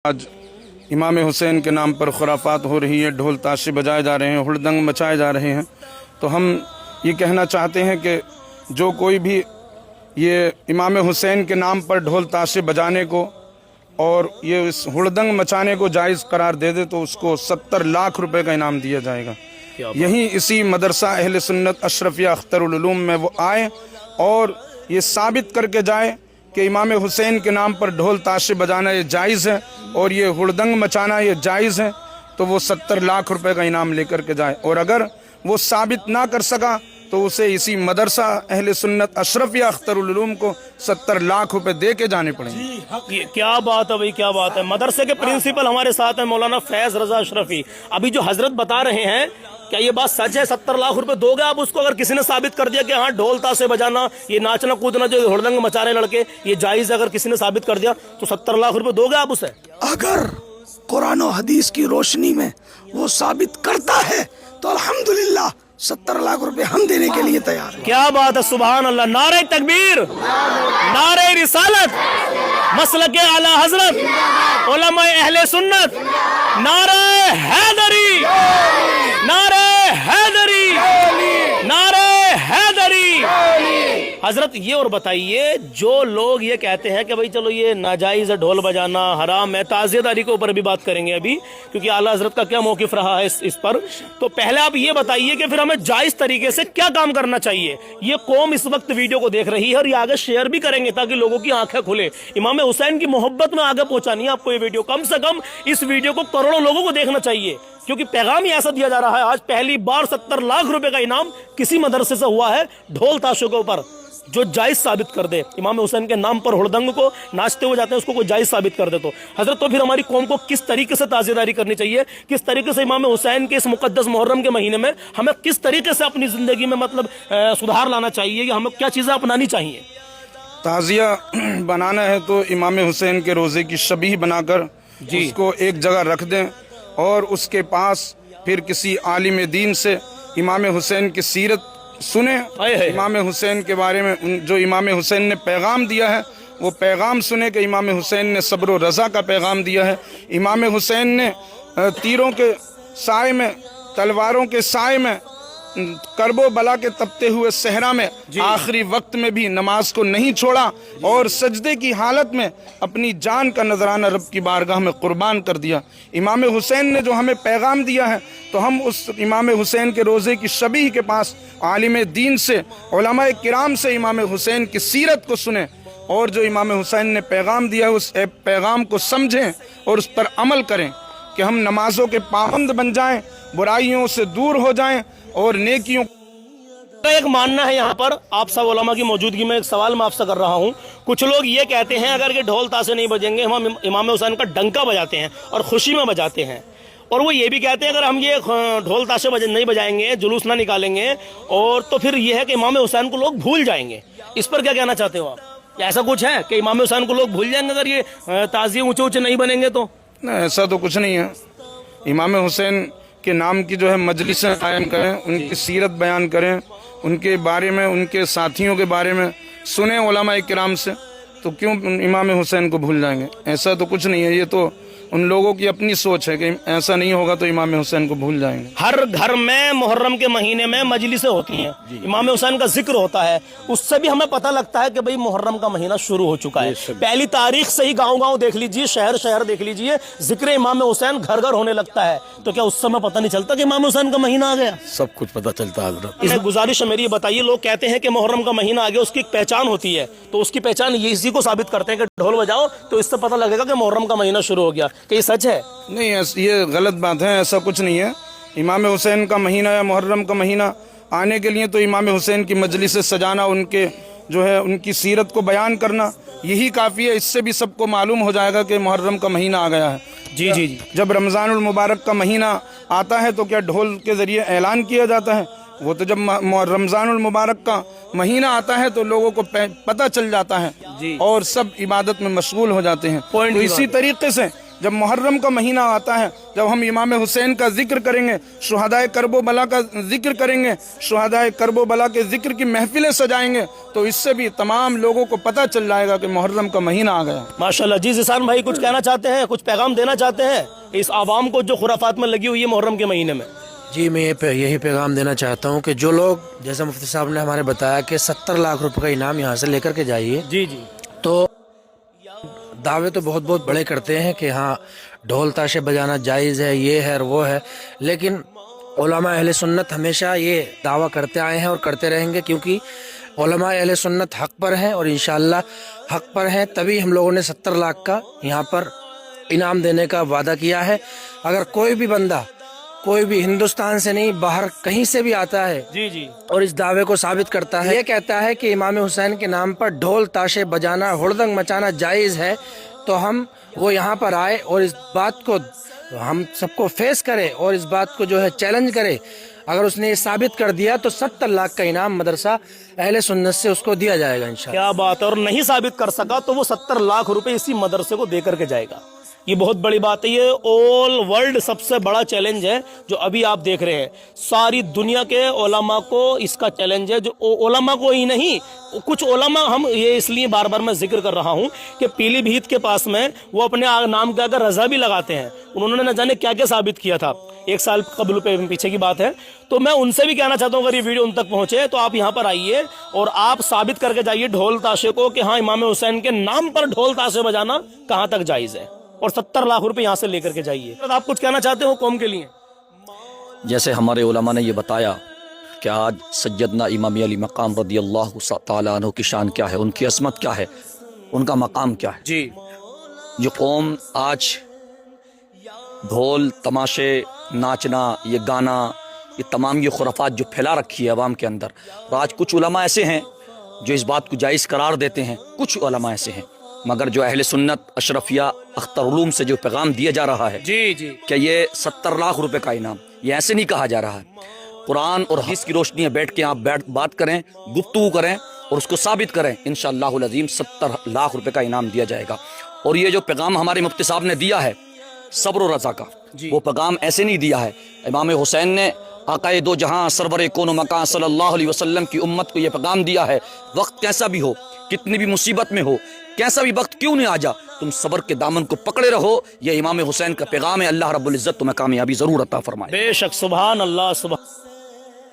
आज इमाम हुसैन के नाम पर खुराफात हो रही है, ढोल ताशे बजाए जा रहे हैं, हुड़दंग मचाए जा रहे हैं। तो हम ये कहना चाहते हैं कि जो कोई भी ये इमाम हुसैन के नाम पर ढोल ताशे बजाने को और ये इस हुड़दंग मचाने को जायज़ करार दे दे तो उसको 70 लाख रुपए का इनाम दिया जाएगा। यहीं इसी मदरसा अहले सुन्नत अशरफिया अख्तरुल उलूम में वो आए और ये साबित करके जाए कि इमाम हुसैन के नाम पर ढोल ताशे बजाना ये जायज़ है और ये हुड़दंग मचाना ये जायज़ है, तो वो 70 लाख रुपए का इनाम लेकर के जाए। और अगर वो साबित ना कर सका तो उसे इसी मदरसा अहले सुन्नत अशरफिया अख्तरुल उलूम को 70 लाख रुपए दे के जाने पड़ेंगे। क्या बात है भाई, क्या बात है। मदरसे के प्रिंसिपल हमारे साथ हैं मौलाना फैज रजा अशरफी। अभी जो हजरत बता रहे हैं, क्या ये बात सच है? 70 लाख रुपए दोगे आप उसको अगर किसी ने साबित कर दिया कि हाँ ढोल ताशे बजाना, ये नाचना कूदना, जो हुड़दंग मचा रहे लड़के, ये जायज है, अगर किसी ने साबित कर दिया तो 70 लाख रुपए दोगे आप उसे? अगर कुरान और हदीस की रोशनी में वो साबित करता है तो अल्हम्दुलिल्लाह 70 लाख रुपए हम देने के लिए तैयार हैं। क्या बात है, सुभान अल्लाह। नारे तकबीर, नारे रिसालत, मसलके आला हजरत, उलमा अहले सुन्नत, नारे हैदरी, नारे हैदरी, नारे हैदरी। हजरत ये और बताइए, जो लोग ये कहते हैं कि भाई चलो ये नाजायज है, ढोल बजाना हराम है, ताज़ियेदारी के ऊपर भी बात करेंगे अभी, क्योंकि आला हजरत का क्या मौक़िफ़ रहा है इस पर। तो पहले आप ये बताइए कि फिर हमें जायज तरीके से क्या काम करना चाहिए। ये कौम इस वक्त वीडियो को देख रही है और ये आगे शेयर भी करेंगे ताकि लोगों की आंखें खुले। इमाम हुसैन की मोहब्बत में आगे पहुंचानी है आपको ये वीडियो। कम से कम इस वीडियो को करोड़ों लोगों को देखना चाहिए, क्योंकि पैगाम ही ऐसा दिया जा रहा है। आज पहली बार 70 लाख रुपए का इनाम किसी मदरसे से हुआ है ढोल ताशों के ऊपर, जो जायज साबित कर दे। इमाम हुसैन के नाम पर हुड़दंग को नाचते हुए जाते हैं, उसको कोई जायज साबित कर दे तो हजरत, तो फिर हमारी कौम को किस तरीके से ताज़ियेदारी करनी चाहिए, किस तरीके से इमाम हुसैन के इस मुकद्दस मुहर्रम के महीने में हमें किस तरीके से अपनी जिंदगी में मतलब सुधार लाना चाहिए, या हमें क्या चीजें अपनानी चाहिए? ताज़िया बनाना है तो इमाम हुसैन के रोज़े की शबीह बनाकर उसको एक जगह रख दें और उसके पास फिर किसी आलिम दीन से इमाम हुसैन की सीरत सुने, इमाम हुसैन के बारे में जो इमाम हुसैन ने पैगाम दिया है वो पैगाम सुने कि इमाम हुसैन ने सब्र और रज़ा का पैगाम दिया है। इमाम हुसैन ने तीरों के साए में, तलवारों के साए में, करबो बला के तपते हुए सहरा में आखिरी वक्त में भी नमाज को नहीं छोड़ा और सजदे की हालत में अपनी जान का नजराना रब की बारगाह में कुर्बान कर दिया। इमाम हुसैन ने जो हमें पैगाम दिया है तो हम उस इमाम हुसैन के रोज़े की शबीह के पास आलिम दीन से, उलमाए किराम से इमाम हुसैन की सीरत को सुने और जो इमाम हुसैन ने पैगाम दिया है उस पैगाम को समझें और उस पर अमल करें कि हम नमाजों के पाबंद बन जाएं, बुराइयों से दूर हो जाएं और नेकियों का एक मानना है। यहाँ पर आप सब उलमा की मौजूदगी में एक सवाल मैं आपसे कर रहा हूँ। कुछ लोग ये कहते हैं अगर ये ढोल ताशे नहीं बजेंगे, हम इमाम हुसैन का डंका बजाते हैं और खुशी में बजाते हैं। और वो ये भी कहते हैं अगर हम ये ढोल ताशे नहीं बजाएंगे, जुलूस ना निकालेंगे, और तो फिर ये है कि इमाम हुसैन को लोग भूल जाएंगे। इस पर क्या कहना चाहते हो आप? ऐसा कुछ है कि इमाम हुसैन को लोग भूल जाएंगे अगर ये ताज़िये ऊंचे ऊंचे नहीं बनेंगे तो? नहीं, ऐसा तो कुछ नहीं है। इमाम हुसैन के नाम की जो है मजलिसें कायम करें, उनकी सीरत बयान करें, उनके बारे में, उनके साथियों के बारे में सुने उलमाए किराम से, तो क्यों इमाम हुसैन को भूल जाएंगे? ऐसा तो कुछ नहीं है। ये तो उन लोगों की अपनी सोच है कि ऐसा नहीं होगा तो इमाम हुसैन को भूल जाएंगे। हर घर में मुहर्रम के महीने में मजलिसें होती हैं, इमाम हुसैन का जिक्र होता है, उससे भी हमें पता लगता है कि भाई मुहर्रम का महीना शुरू हो चुका है। पहली तारीख से ही गांव-गांव देख लीजिए, शहर शहर देख लीजिए, जिक्र इमाम हुसैन घर घर होने लगता है। तो क्या उस समय पता नहीं चलता कि इमाम हुसैन का महीना आ गया? सब कुछ पता चलता है। इस गुजारिश है मेरी, बताइए, लोग कहते हैं कि मुहर्रम का महीना आ गया, उसकी एक पहचान होती है, तो उसकी पहचान ये इसी को साबित करते हैं कि ढोल बजाओ तो इससे पता लगेगा कि मुहर्रम का महीना शुरू हो गया। क्या ये सच है? नहीं, ये गलत बात है, ऐसा कुछ नहीं है। इमाम हुसैन का महीना या मुहर्रम का महीना आने के लिए तो इमाम हुसैन की मजलिस सजाना, उनके जो है उनकी सीरत को बयान करना, यही काफ़ी है। इससे भी सबको मालूम हो जाएगा कि मुहर्रम का महीना आ गया है। जी जी जी। जब रमज़ानुल मुबारक का महीना आता है तो क्या ढोल के ज़रिए ऐलान किया जाता है? वो तो जब रमज़ानुल मुबारक का महीना आता है तो लोगों को पता चल जाता है और सब इबादत में मशगूल हो जाते हैं। तो इसी तरीके से जब मुहर्रम का महीना आता है, जब हम इमाम हुसैन का जिक्र करेंगे, शुहदाए करबला का जिक्र करेंगे, शुहदाए करबला के जिक्र की महफिलें सजाएंगे, तो इससे भी तमाम लोगों को पता चल जाएगा कि मुहर्रम का महीना आ गया। माशाल्लाह। जी ज़िसान भाई कुछ कहना चाहते हैं, कुछ पैगाम देना चाहते हैं इस आवाम को जो खुराफात में लगी हुई है मुहर्रम के महीने में? जी मैं यही पैगाम देना चाहता हूँ कि जो लोग, जैसे मुफ्ती साहब ने हमारे बताया कि 70 लाख रुपए का इनाम यहाँ से लेकर के जाइए, जी जी, तो दावे तो बहुत बहुत बड़े करते हैं कि हाँ ढोल ताशे बजाना जायज़ है, ये है और वो है, लेकिन उलमा अहले सुन्नत हमेशा ये दावा करते आए हैं और करते रहेंगे, क्योंकि उलमा अहले सुन्नत हक़ पर हैं और इंशाअल्लाह हक़ पर हैं, तभी हम लोगों ने 70 लाख का यहाँ पर इनाम देने का वादा किया है। अगर कोई भी बंदा, कोई भी हिंदुस्तान से नहीं बाहर कहीं से भी आता है जी जी, और इस दावे को साबित करता है, ये कहता है कि इमाम हुसैन के नाम पर ढोल ताशे बजाना, हुड़दंग मचाना जायज़ है, तो हम वो यहाँ पर आए और इस बात को हम सबको फेस करें और इस बात को जो है चैलेंज करें। अगर उसने ये साबित कर दिया तो 70 लाख का इनाम मदरसा अहले सुन्नत से उसको दिया जाएगा इंशाअल्लाह। क्या बात है। और नहीं साबित कर सका तो वो 70 लाख रुपए इसी मदरसे को दे करके जाएगा। ये बहुत बड़ी बात है। ये ऑल वर्ल्ड सबसे बड़ा चैलेंज है जो अभी आप देख रहे हैं। सारी दुनिया के उलमा को इसका चैलेंज है, जो उलमा को ही नहीं, कुछ उलमा, हम ये इसलिए बार बार मैं जिक्र कर रहा हूँ कि पीलीभीत के पास में वो अपने नाम के अगर रजा भी लगाते हैं, उन्होंने न जाने क्या क्या साबित किया था, 1 साल कबल पीछे की बात है। तो मैं उनसे भी कहना चाहता हूँ अगर ये वीडियो उन तक पहुंचे तो आप यहाँ पर आइए और आप साबित करके जाइए ढोल ताशे को कि हाँ इमाम हुसैन के नाम पर ढोल ताशे बजाना कहाँ तक जायज़ है, और 70 लाख रुपए यहाँ से लेकर के जाइए। तो आप कुछ कहना चाहते हो कौम के लिए? जैसे हमारे उलमा ने ये बताया कि आज सैयदना इमाम अली मकाम रदियल्लाहु ताला अन्हु की शान क्या है, उनकी असमत क्या है, उनका मकाम क्या है। जी, जो कौम आज ढोल तमाशे, नाचना, ये गाना, ये तमाम ये खुराफात जो फैला रखी है अवाम के अंदर, और आज कुछ उलमा ऐसे हैं जो इस बात को जायज़ करार देते हैं, कुछ उलमा ऐसे हैं, मगर जो अहले सुन्नत अशरफिया अख्तर उलूम से जो पैगाम दिया जा रहा है जी जी, कि ये 70 लाख रुपए का इनाम, ये ऐसे नहीं कहा जा रहा है। कुरान और हदीस की रोशनी में बैठ के आप बात करें, गुफ्तगू करें और उसको साबित करें, इंशाअल्लाहुल अज़ीम 70 लाख रुपए का इनाम दिया जाएगा। और ये जो पैगाम हमारे मुफ्ती साहब ने दिया है सब्र और रज़ा का, वो पैगाम ऐसे नहीं दिया है। इमाम हुसैन ने आक़ाए दो जहां सरवर कौन मकान सल्लल्लाहु अलैहि वसल्लम की उम्मत को ये पैगाम दिया है, वक्त कैसा भी हो, कितनी भी मुसीबत में हो, कैसा भी वक्त क्यों नहीं आ जा, तुम सब्र के दामन को पकड़े रहो। ये इमाम हुसैन का पैगाम है। अल्लाह रब्बुल इज्जत तुम्हें कामयाबी जरूर अता फरमाए। बेशक, सुभान अल्लाह, सुभान।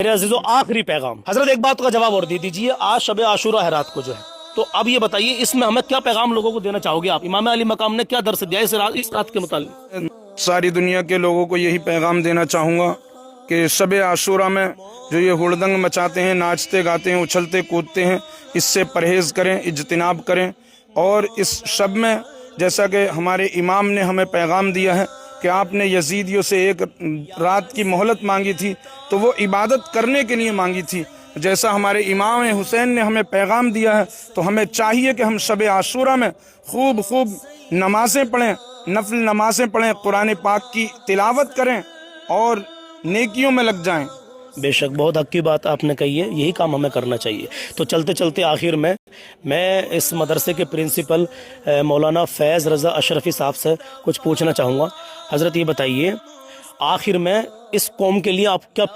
मेरे अजीजों, आखिरी पैगाम हजरत, एक बात का जवाब और दे दीजिए। आज शब आशूरा है रात को जो है, तो अब ये बताइए इसमें हमें क्या पैगाम लोगों को देना चाहोगे आप? इमाम अली मकाम ने क्या दर्स दिया इस रात के मुतालिक? सारी दुनिया के लोगों को यही पैगाम देना चाहूँगा कि शब आशूरा में जो ये हुड़दंग मचाते हैं, नाचते गाते हैं, उछलते कूदते हैं, इससे परहेज़ करें, इज्तिनाब करें। और इस शब में जैसा कि हमारे इमाम ने हमें पैगाम दिया है कि आपने यजीदियों से एक रात की मोहलत मांगी थी, तो वो इबादत करने के लिए मांगी थी। जैसा हमारे इमाम हुसैन ने हमें पैगाम दिया है, तो हमें चाहिए कि हम शब आशूरा में खूब खूब नमाज़ें पढ़ें, नफल नमाज़ें पढ़ें, कुरान पाक की तिलावत करें और नेकियों में लग जाएं। बेशक, बहुत हक की बात आपने कही है, यही काम हमें करना चाहिए। तो चलते चलते आखिर में मैं इस मदरसे के प्रिंसिपल मौलाना फैज़ रज़ा अशरफी साहब से कुछ पूछना चाहूँगा। हज़रत, ये बताइए आखिर में इस कौम के लिए आप क्या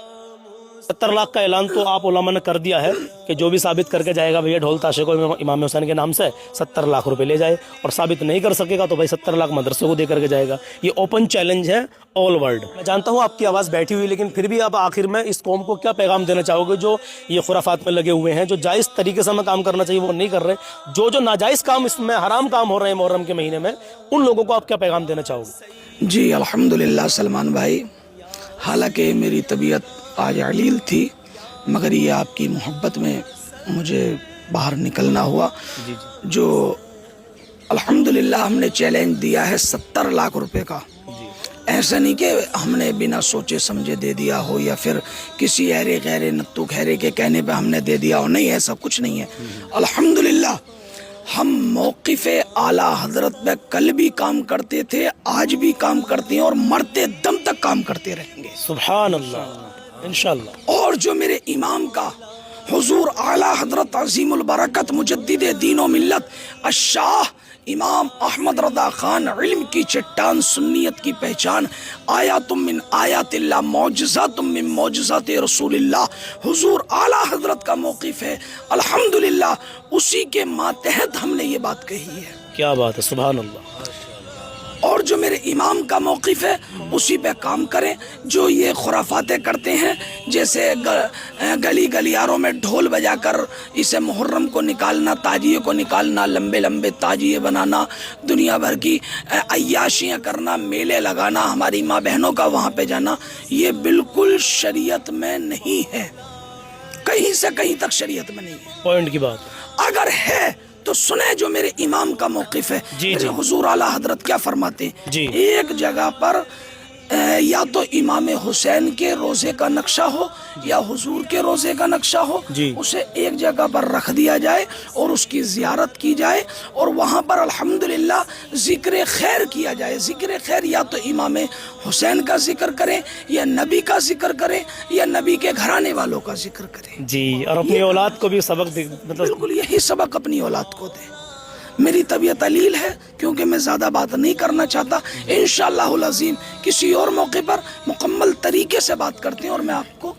70 लाख का ऐलान तो आप उलमा ने कर दिया है कि जो भी साबित करके जाएगा भैया ढोल ताशे को इमाम हुसैन के नाम से 70 लाख रुपए ले जाए, और साबित नहीं कर सकेगा तो भाई 70 लाख मदरसे को दे करके जाएगा। ये ओपन चैलेंज है ऑल वर्ल्ड। मैं जानता हूँ आपकी आवाज़ बैठी हुई, लेकिन फिर भी आप आखिर में इस कौम को क्या पैगाम देना चाहोगे जो ये खुराफात में लगे हुए हैं, जो जायज़ तरीके से हमें काम करना चाहिए वो नहीं कर रहे, जो नाजायज़ काम इसमें हराम काम हो रहे हैं मुहर्रम के महीने में, उन लोगों को आप क्या पैगाम देना चाहोगे? जी अल्हम्दुलिल्लाह सलमान भाई, हालांकि मेरी तबीयत आज अलील थी, मगर ये आपकी मोहब्बत में मुझे बाहर निकलना हुआ। जो अल्हम्दुलिल्लाह हमने चैलेंज दिया है 70 लाख रुपए का, ऐसा नहीं कि हमने बिना सोचे समझे दे दिया हो या फिर किसी ऐरे गैरे नत्तू खैरे के कहने पे हमने दे दिया हो, नहीं, ऐसा कुछ नहीं है। अल्हम्दुलिल्लाह हम मौक़िफ़े आला हजरत पे कल भी काम करते थे, आज भी काम करते हैं और मरते दम तक काम करते रहेंगे। सुभान अल्लाह, इंशाअल्लाह। और जो मेरे इमाम का हुजूर आला हजरत अज़ीमुल बरकत मुजद्दिद दीन व मिल्लत अशाह امام احمد رضا خان علم کی چٹان، سنیت کی پہچان، آیاتم من آیات اللہ، معجزاتم من معجزات رسول اللہ، حضور اعلیٰ حضرت کا موقف ہے، الحمدللہ اسی کے ماتحت ہم نے یہ بات کہی ہے۔ کیا بات ہے، سبحان اللہ۔ اور جو میرے امام کا موقف ہے اسی پہ کام کریں۔ جو یہ خرافاتیں کرتے ہیں، جیسے گلی گلیاروں میں ڈھول بجا کر اسے محرم کو نکالنا، تاجیے کو نکالنا، لمبے لمبے تاجیے بنانا، دنیا بھر کی عیاشیاں کرنا، میلے لگانا، ہماری ماں بہنوں کا وہاں پہ جانا، یہ بالکل شریعت میں نہیں ہے، کہیں سے کہیں تک شریعت میں نہیں ہے۔ پوائنٹ کی بات۔ اگر ہے تو سنیں جو میرے امام کا موقف ہے، میرے حضور اعلیٰ حضرت کیا فرماتے ہیں۔ ایک جگہ پر یا تو امام حسین کے روزے کا نقشہ ہو یا حضور کے روزے کا نقشہ ہو، اسے ایک جگہ پر رکھ دیا جائے اور اس کی زیارت کی جائے، اور وہاں پر الحمدللہ ذکر خیر کیا جائے۔ ذکر خیر یا تو امام حسین کا ذکر کریں، یا نبی کا ذکر کریں، یا نبی کے گھرانے والوں کا ذکر کریں۔ جی، اور اپنی اولاد کو بھی سبق مطلب بالکل یہی سبق اپنی اولاد کو دے۔ میری طبیعت علیل ہے کیونکہ میں زیادہ بات نہیں کرنا چاہتا، انشاءاللہ العظیم کسی اور موقع پر مکمل طریقے سے بات کرتے ہیں، اور میں آپ کو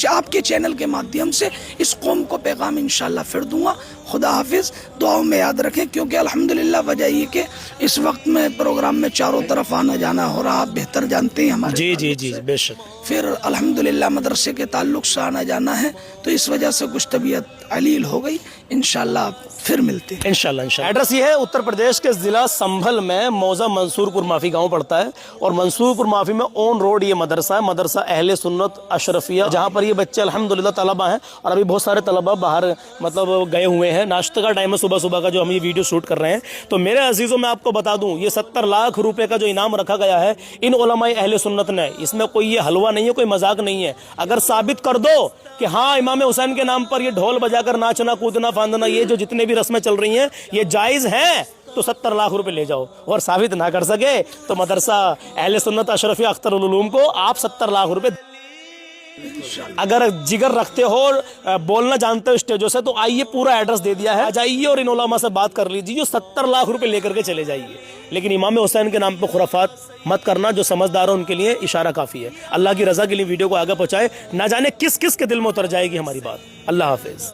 آپ کے چینل کے مادھیم سے اس قوم کو پیغام انشاءاللہ پھر دوں گا۔ خدا حافظ، دعاؤں میں یاد رکھیں، کیونکہ الحمدللہ وجہ یہ کہ اس وقت میں پروگرام میں چاروں طرف آنا جانا ہو رہا، آپ بہتر جانتے ہیں ہمارے۔ جی جی جی، بے شک۔ پھر الحمدللہ مدرسے کے تعلق سے آنا جانا ہے، تو اس وجہ سے کچھ طبیعت علیل ہو گئی، انشاءاللہ آپ پھر ملتے ہیں انشاءاللہ۔ ایڈریس یہ ہے اتر پردیش کے ضلع سنبھل میں موضع منصور پور معافی گاؤں پڑتا ہے، اور منصور پور معافی میں اون روڈ یہ مدرسہ ہے، مدرسہ اہل سنت اشرفیہ، جہاں پر یہ بچے الحمدللہ طلبہ ہیں، اور ابھی بہت سارے طلبہ باہر مطلب گئے ہوئے ہیں۔ ناشتے کا ٹائم ہے صبح صبح کا جو ہم یہ ویڈیو شوٹ کر رہے ہیں۔ تو میرے عزیزوں، میں آپ کو بتا دوں، یہ 70 لاکھ روپے کا جو انعام رکھا گیا ہے ان علماء اہل سنت نے، اس میں کوئی یہ حلوہ نہیں ہے، کوئی مذاق نہیں ہے۔ اگر ثابت کر دو کہ ہاں امام حسین کے نام پر یہ ڈھول بجا کر ناچنا کودنا فاندنا، یہ جو جتنے بھی رسمیں چل رہی ہیں یہ جائز ہیں، تو 70 لاکھ روپے لے جاؤ، اور ثابت نہ کر سکے تو مدرسہ اہل سنت اشرفیہ اختر العلوم کو آپ 70 لاکھ روپے۔ اگر جگر رکھتے ہو، بولنا جانتے ہو اسٹیجوں سے، تو آئیے، پورا ایڈریس دے دیا ہے، آ جائیے اور ان علماء سے بات کر لیجیے جو 70 لاکھ روپے لے کر کے چلے جائیے۔ لیکن امام حسین کے نام پہ خرافات مت کرنا، جو سمجھدار ہو ان کے لیے اشارہ کافی ہے۔ اللہ کی رضا کے لیے ویڈیو کو آگے پہنچائے، نہ جانے کس کس کے دل میں اتر جائے گی ہماری بات۔ اللہ حافظ۔